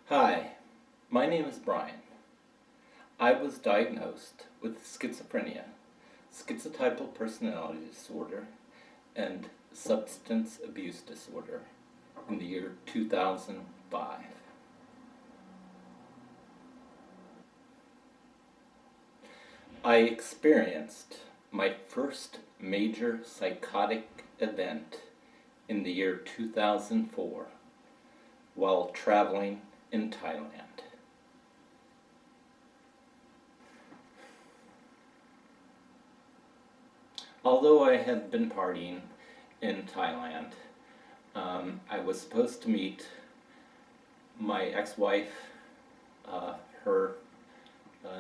Hi, my name is Brian. I was diagnosed with schizophrenia, schizotypal personality disorder, and substance abuse disorder in the year 2005. I experienced my first major psychotic event in the year 2004 while traveling in Thailand. Although I had been partying in Thailand, I was supposed to meet my ex-wife, her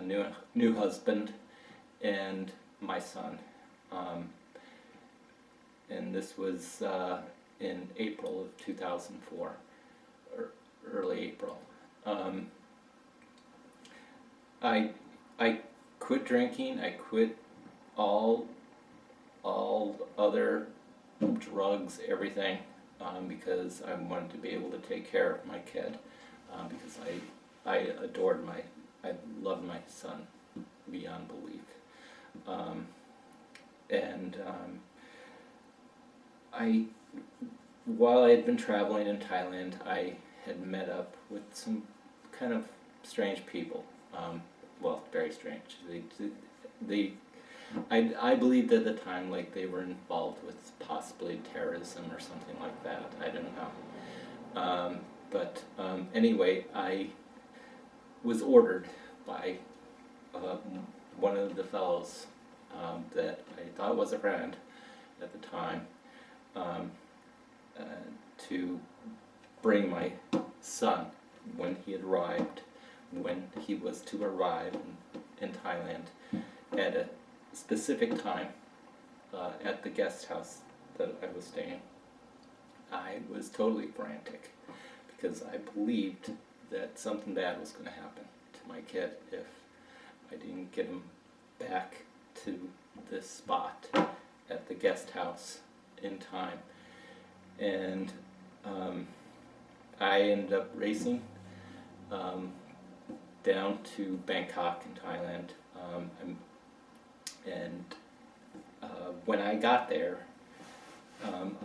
new husband, and my son. Um, and this was in April of 2004, or early April. Um, I I quit drinking. I quit all other drugs, everything, because I wanted to be able to take care of my kid, because I adored I loved my son beyond belief. Um, and I, while I had been traveling in Thailand, I had met up with some kind of strange people. Well, very strange. They I believed at the time like they were involved with possibly terrorism or something like that. I don't know. But anyway, I was ordered by uh, one of the fellows that I thought was a friend at the time, um, uh, to bring my son when he had arrived, when he was to arrive in Thailand at a specific time at the guest house that I was staying. I was totally frantic because I believed that something bad was going to happen to my kid if I didn't get him back to this spot at the guest house in time. And I ended up racing um, down to Bangkok in Thailand. And when I got there,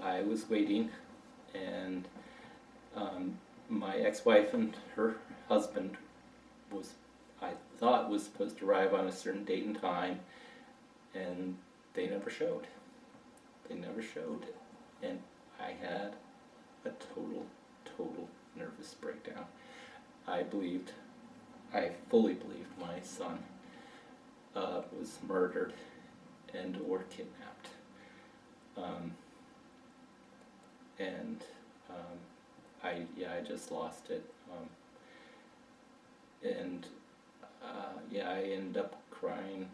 I was waiting, and my ex-wife and her husband was, I thought, was supposed to arrive on a certain date and time, and they never showed. They never showed, and I had a total nervous breakdown. I believed, I fully believed my son was murdered and or kidnapped. Um, and I just lost it. And I ended up crying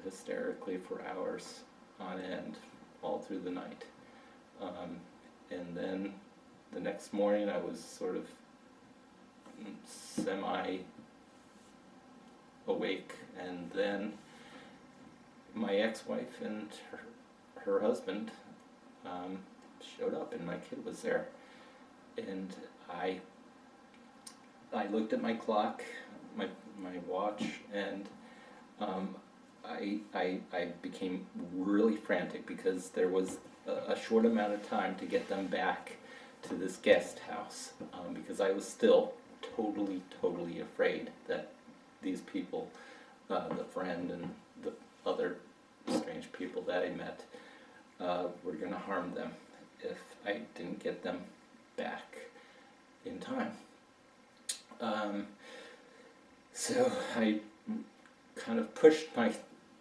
hysterically for hours on end, all through the night. And then the next morning I was sort of semi awake, and then my ex-wife and her husband showed up, and my kid was there. And I looked at my clock, my watch, and I became really frantic because there was a short amount of time to get them back to this guest house, because I was still totally afraid that these people, the friend and the other strange people that I met, were going to harm them if I didn't get them back in time. So I kind of pushed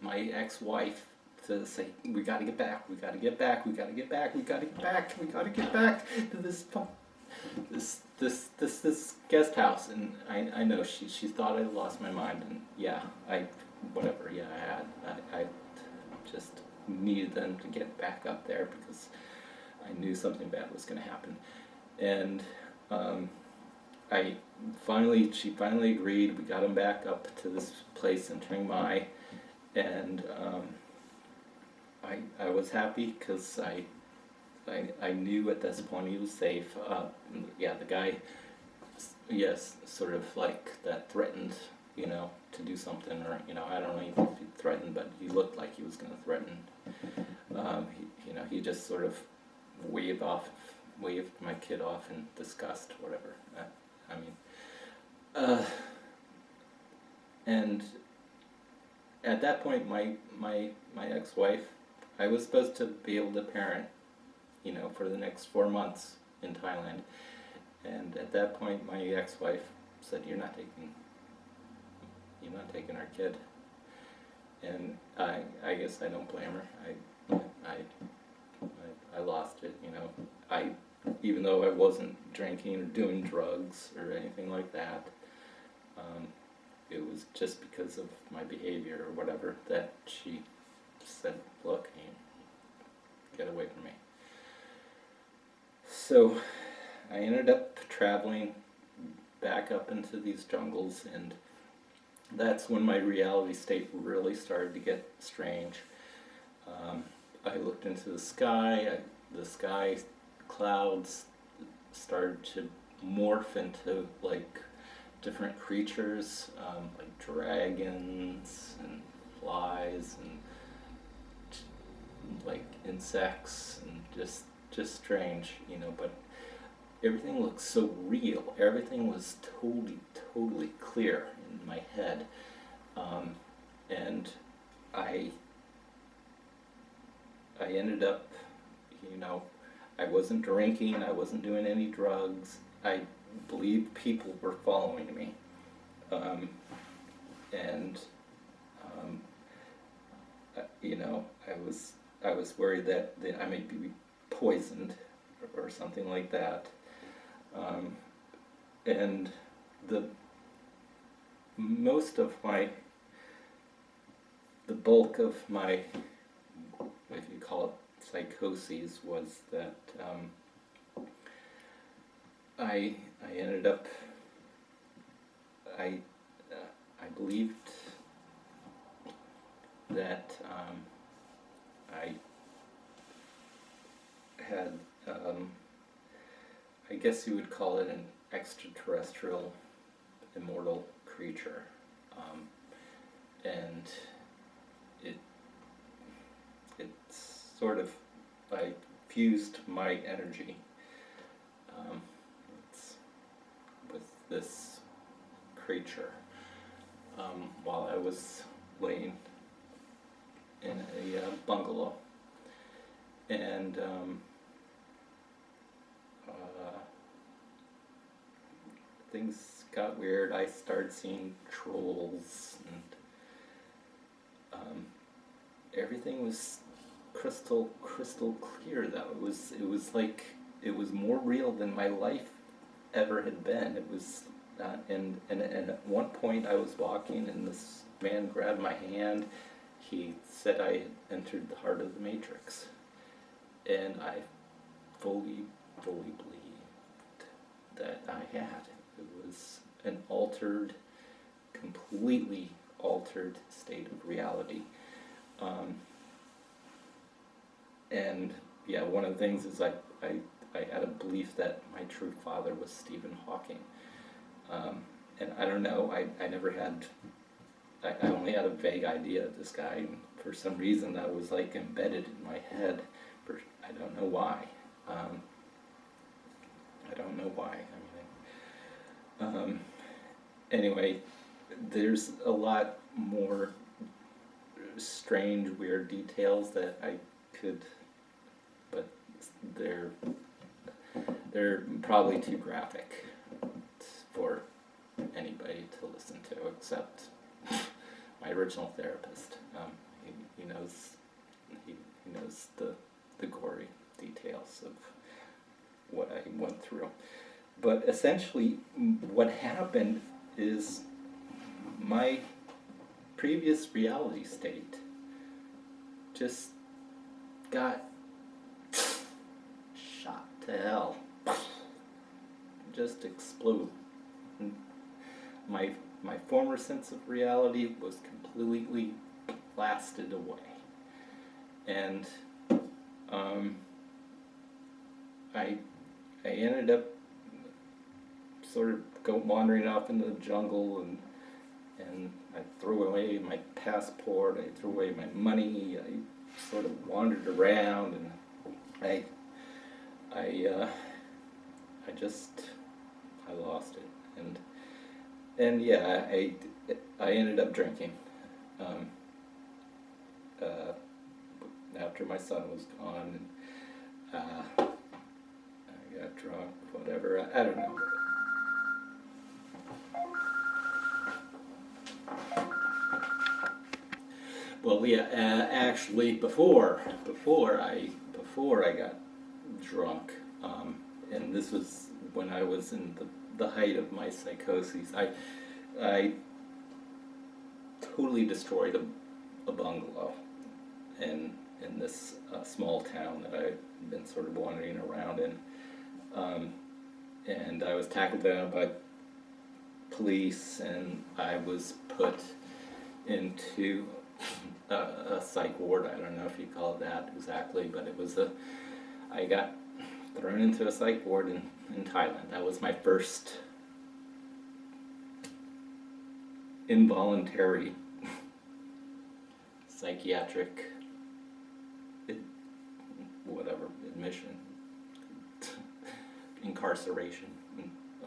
my ex-wife to say, we got to get back, we got to get back, we got to get back, we got to get back, we got to get back to this guest house. And I know she thought I lost my mind, and I just needed them to get back up there because I knew something bad was going to happen. And she finally agreed. We got him back up to this place in Chiang Mai, and I was happy because I knew at this point he was safe. The guy yes, sort of like that threatened, to do something, or, I don't know even if he threatened, but he looked like he was going to threaten. He just sort of waved my kid off in disgust, whatever. I mean, and at that point, my ex-wife, I was supposed to be able to parent, for the next 4 months in Thailand. And at that point, my ex-wife said, "You're not taking our kid." And I guess I don't blame her. I lost it, even though I wasn't drinking or doing drugs or anything like that. It was just because of my behavior or whatever that she said, "Look, get away from me." So I ended up traveling back up into these jungles, and that's when my reality state really started to get strange. I looked into the sky, the sky clouds started to morph into like different creatures, like dragons and flies and like insects, and just strange, but everything looked so real. Everything was totally clear in my head. And I ended up, I wasn't drinking, I wasn't doing any drugs. I believed people were following me. And I was worried that I may be poisoned or something like that. And the bulk of my, if you call it psychoses, was that I ended up, I believed that I had, I guess you would call it an extraterrestrial immortal creature, and it's sort of, I fused my energy with this creature while I was laying in a bungalow, and things got weird. I started seeing trolls, and everything was crystal clear. Though it was like it was more real than my life ever had been. It was, and at one point I was walking, and this man grabbed my hand. He said I had entered the heart of the Matrix, and I fully believed that I had. It was an completely altered state of reality. And yeah, one of the things is I had a belief that my true father was Stephen Hawking. And I don't know, I never had, I only had a vague idea of this guy, and for some reason that was like embedded in my head. I don't know why. I don't know why. Anyway, there's a lot more strange, weird details that I could, but they're probably too graphic for anybody to listen to, except my original therapist. He knows the gory details of what I went through. But essentially, what happened is my previous reality state just got shot to hell. Just explode. My former sense of reality was completely blasted away. And I ended up sort of go wandering off into the jungle, and I threw away my passport, I threw away my money, I sort of wandered around, and I I I lost it, and yeah, I ended up drinking. Um, After my son was gone, and I got drunk, whatever. I don't know. Well, yeah, actually, before I got drunk, and this was when I was in the height of my psychosis. I totally destroyed a bungalow in this small town that I've been sort of wandering around in, and I was tackled down by police, and I was put into a psych ward. I don't know if you call it that exactly, but I got thrown into a psych ward in Thailand. That was my first involuntary psychiatric whatever admission, incarceration,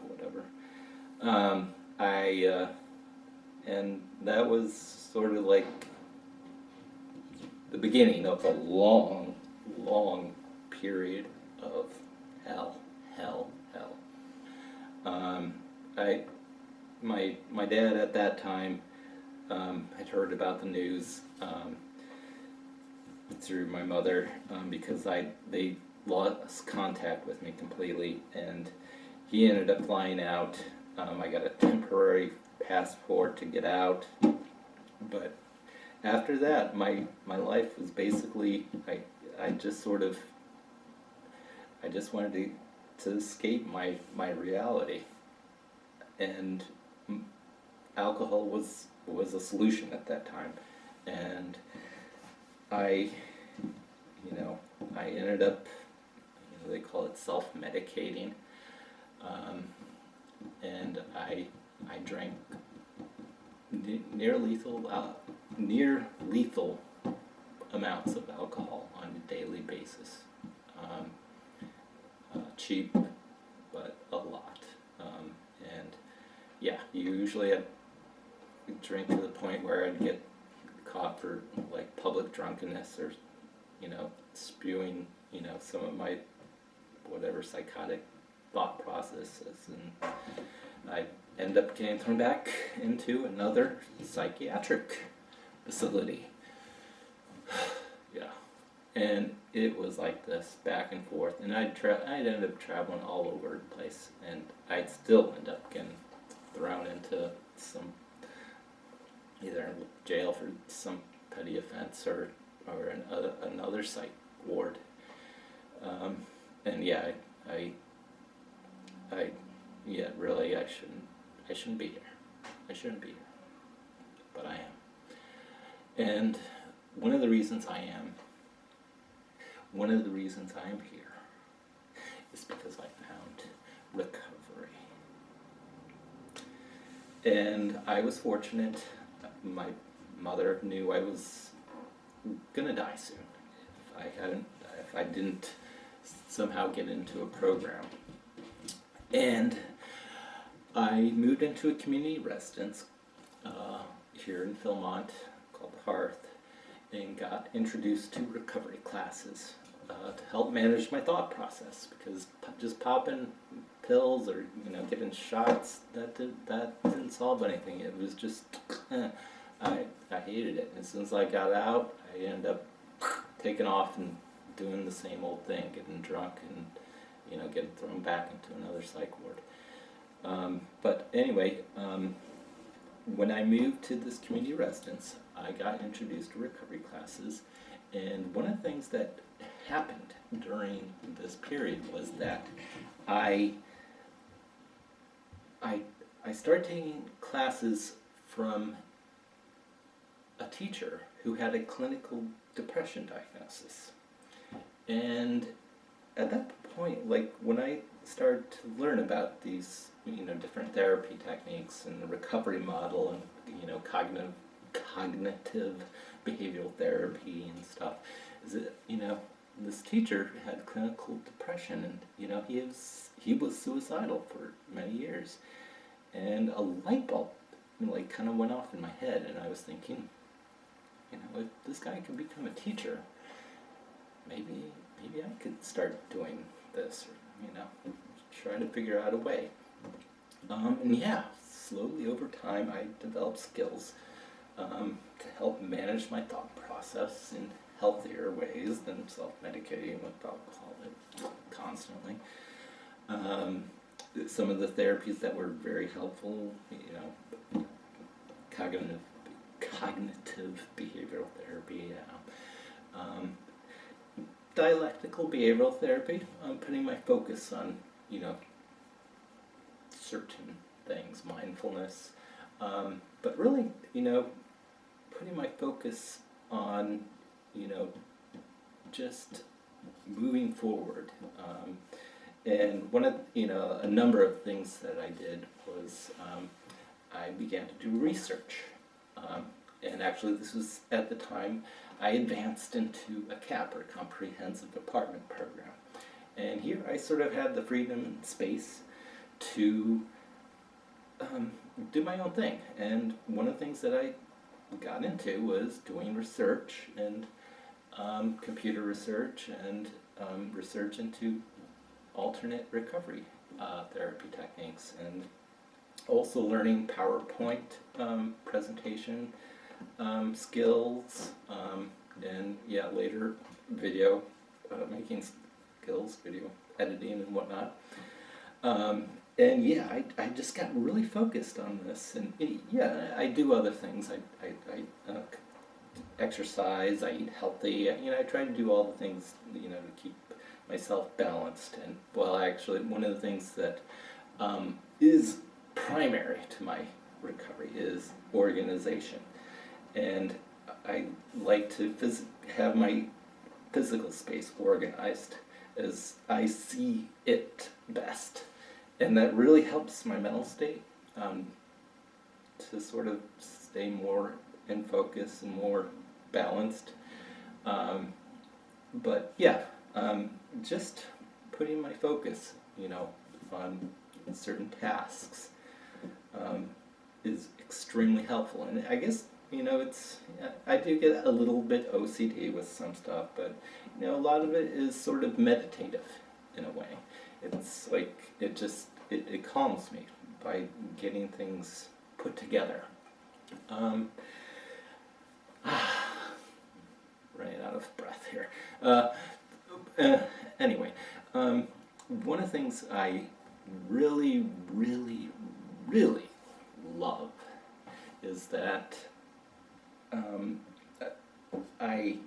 whatever. And that was sort of like the beginning of a long period of hell. I my dad at that time had heard about the news through my mother, because they lost contact with me completely, and he ended up flying out. I got a temporary passport to get out, but after that, my life was basically I just sort of I just wanted to escape my reality, and alcohol was a solution at that time, and I I ended up, they call it self-medicating, and I drank near lethal amounts of alcohol on a daily basis. Cheap, but a lot. And yeah, usually I'd drink to the point where I'd get caught for like public drunkenness, or spewing some of my whatever psychotic thought processes, and I end up getting thrown back into another psychiatric facility. Yeah, and it was like this back and forth, and I'd end up traveling all over the place, and I'd still end up getting thrown into some either jail for some petty offense, or another psych ward. And yeah, yeah, really, I shouldn't be here, but I am. And one of the reasons I am here is because I found recovery. And I was fortunate. My mother knew I was gonna die soon if I didn't somehow get into a program. And I moved into a community residence here in Philmont called The Hearth, and got introduced to recovery classes to help manage my thought process, because just popping pills or getting shots, that didn't solve anything. It was just I hated it. And as soon as I got out, I ended up taking off and doing the same old thing, getting drunk and getting thrown back into another psych ward. But anyway, when I moved to this community residence, I got introduced to recovery classes, and one of the things that happened during this period was that I started taking classes from a teacher who had a clinical depression diagnosis. And at that point, like when I started to learn about these, different therapy techniques and the recovery model and, cognitive behavioral therapy and stuff, is that, this teacher had clinical depression, and, he was suicidal for many years. And a light bulb, kind of went off in my head, and I was thinking, if this guy can become a teacher, maybe I could start doing this, or, try to figure out a way. And yeah, slowly over time I developed skills to help manage my thought process in healthier ways than self-medicating with alcohol constantly. Some of the therapies that were very helpful, cognitive behavioral therapy, dialectical behavioral therapy, putting my focus on, certain things, mindfulness, but really, putting my focus on, just moving forward. And one of, a number of things that I did was I began to do research. And actually this was at the time I advanced into a CAP, or Comprehensive Apartment Program. And here I sort of had the freedom and space to do my own thing. And one of the things that I got into was doing research, and computer research, and research into alternate recovery therapy techniques, and also learning PowerPoint presentation skills, and yeah, later video making skills, video editing and whatnot. And yeah, I just got really focused on this, and yeah, I do other things. I exercise, I eat healthy, I try to do all the things, to keep myself balanced. And well, actually, one of the things that is primary to my recovery is organization. And I like to have my physical space organized as I see it best. And that really helps my mental state to sort of stay more in focus and more balanced. But yeah, just putting my focus, on certain tasks is extremely helpful. And I guess, I do get a little bit OCD with some stuff, but, a lot of it is sort of meditative in a way. It's like, it calms me by getting things put together. Running out of breath here. Anyway, one of the things I really, really, really love is that I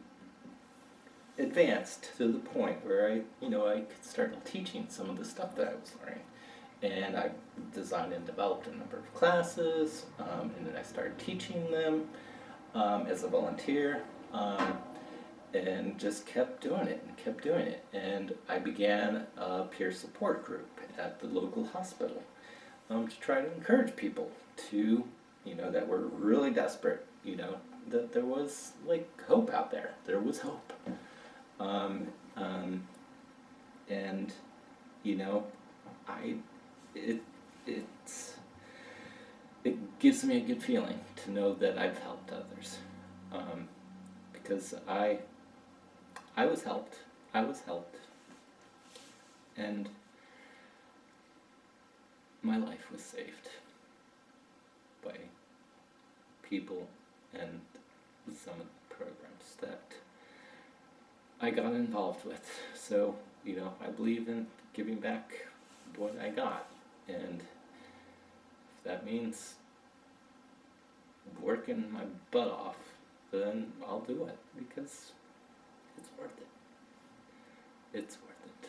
advanced to the point where I could start teaching some of the stuff that I was learning. And I designed and developed a number of classes, and then I started teaching them as a volunteer, and just kept doing it. And I began a peer support group at the local hospital to try to encourage people to, that were really desperate, that there was like hope out there. There was hope. And it gives me a good feeling to know that I've helped others, because I was helped, and my life was saved by people and some of the programs that I got involved with. So, I believe in giving back what I got, and if that means working my butt off, then I'll do it, because it's worth it. It's worth it.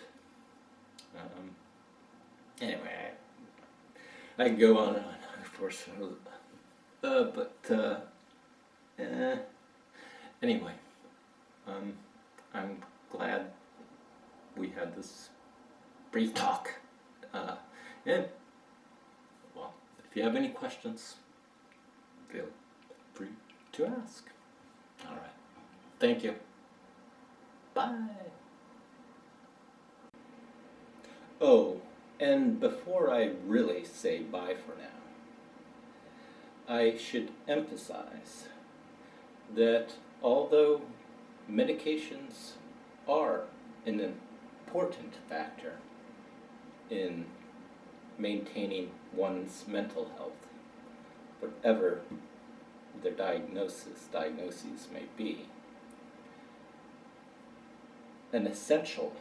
Anyway, I can go on and on, of course, anyway, I'm glad we had this brief talk. And, well, if you have any questions, feel free to ask. All right. Thank you. Bye. Oh, and before I really say bye for now, I should emphasize that although medications are an important factor in maintaining one's mental health, whatever their diagnoses may be, an essential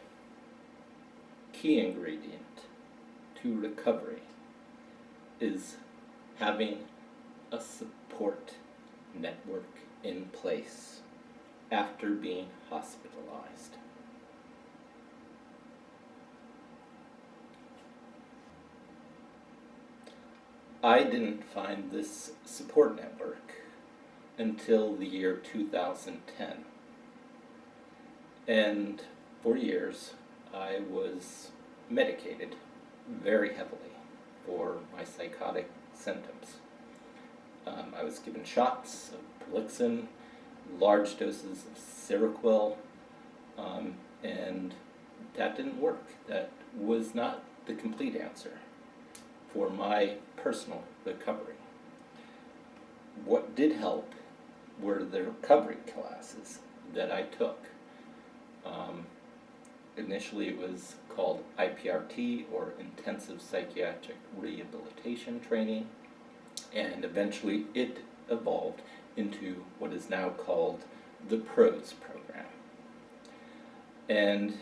key ingredient to recovery is having a support network in place after being hospitalized. I didn't find this support network until the year 2010. And for years, I was medicated very heavily for my psychotic symptoms. I was given shots of Prolixin, large doses of Seroquel, and that didn't work. That was not the complete answer for my personal recovery. What did help were the recovery classes that I took. Initially it was called IPRT, or Intensive Psychiatric Rehabilitation Training, and eventually it evolved into what is now called the PROS program. And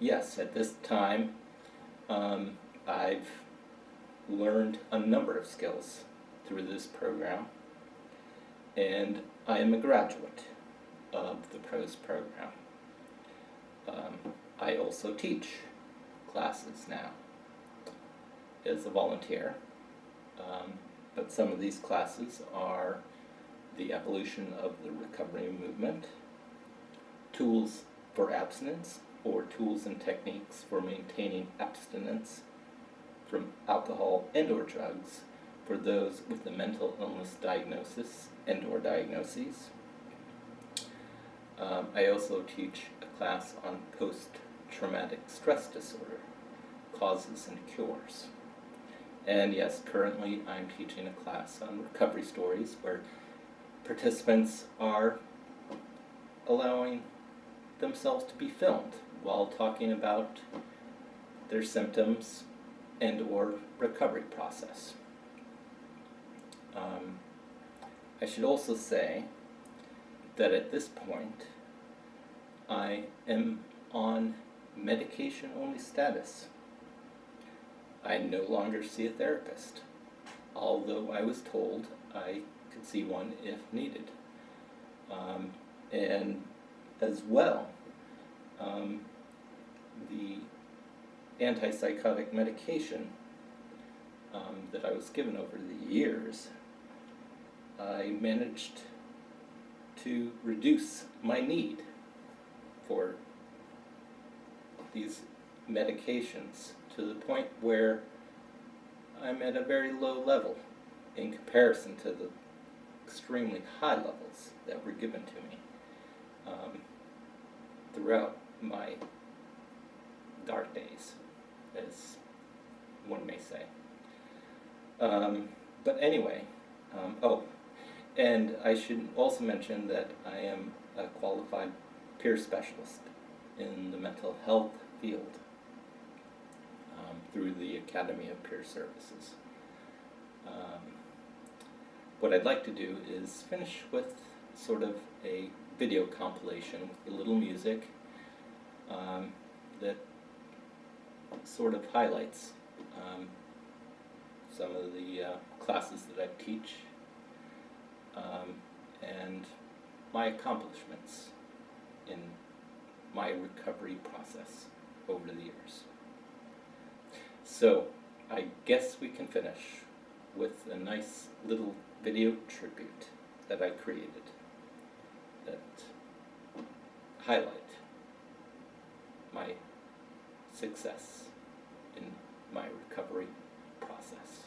yes, at this time, I've learned a number of skills through this program, and I am a graduate of the PROS program. I also teach classes now as a volunteer, but some of these classes are the evolution of the recovery movement, tools for abstinence, or tools and techniques for maintaining abstinence from alcohol and or drugs for those with a mental illness diagnosis and or diagnoses. I also teach a class on post-traumatic stress disorder, causes and cures. And yes, currently I'm teaching a class on recovery stories where participants are allowing themselves to be filmed while talking about their symptoms and or recovery process. I should also say that at this point I am on medication-only status. I no longer see a therapist, although I was told I could see one if needed. And as well, the antipsychotic medication that I was given over the years, I managed to reduce my need for these medications to the point where I'm at a very low level in comparison to the extremely high levels that were given to me throughout my dark days, as one may say. But anyway, and I should also mention that I am a qualified peer specialist in the mental health field through the Academy of Peer Services. What I'd like to do is finish with sort of a video compilation with a little music that sort of highlights some of the classes that I teach and my accomplishments in my recovery process over the years. So I guess we can finish with a nice little video tribute that I created that highlight my success in my recovery process.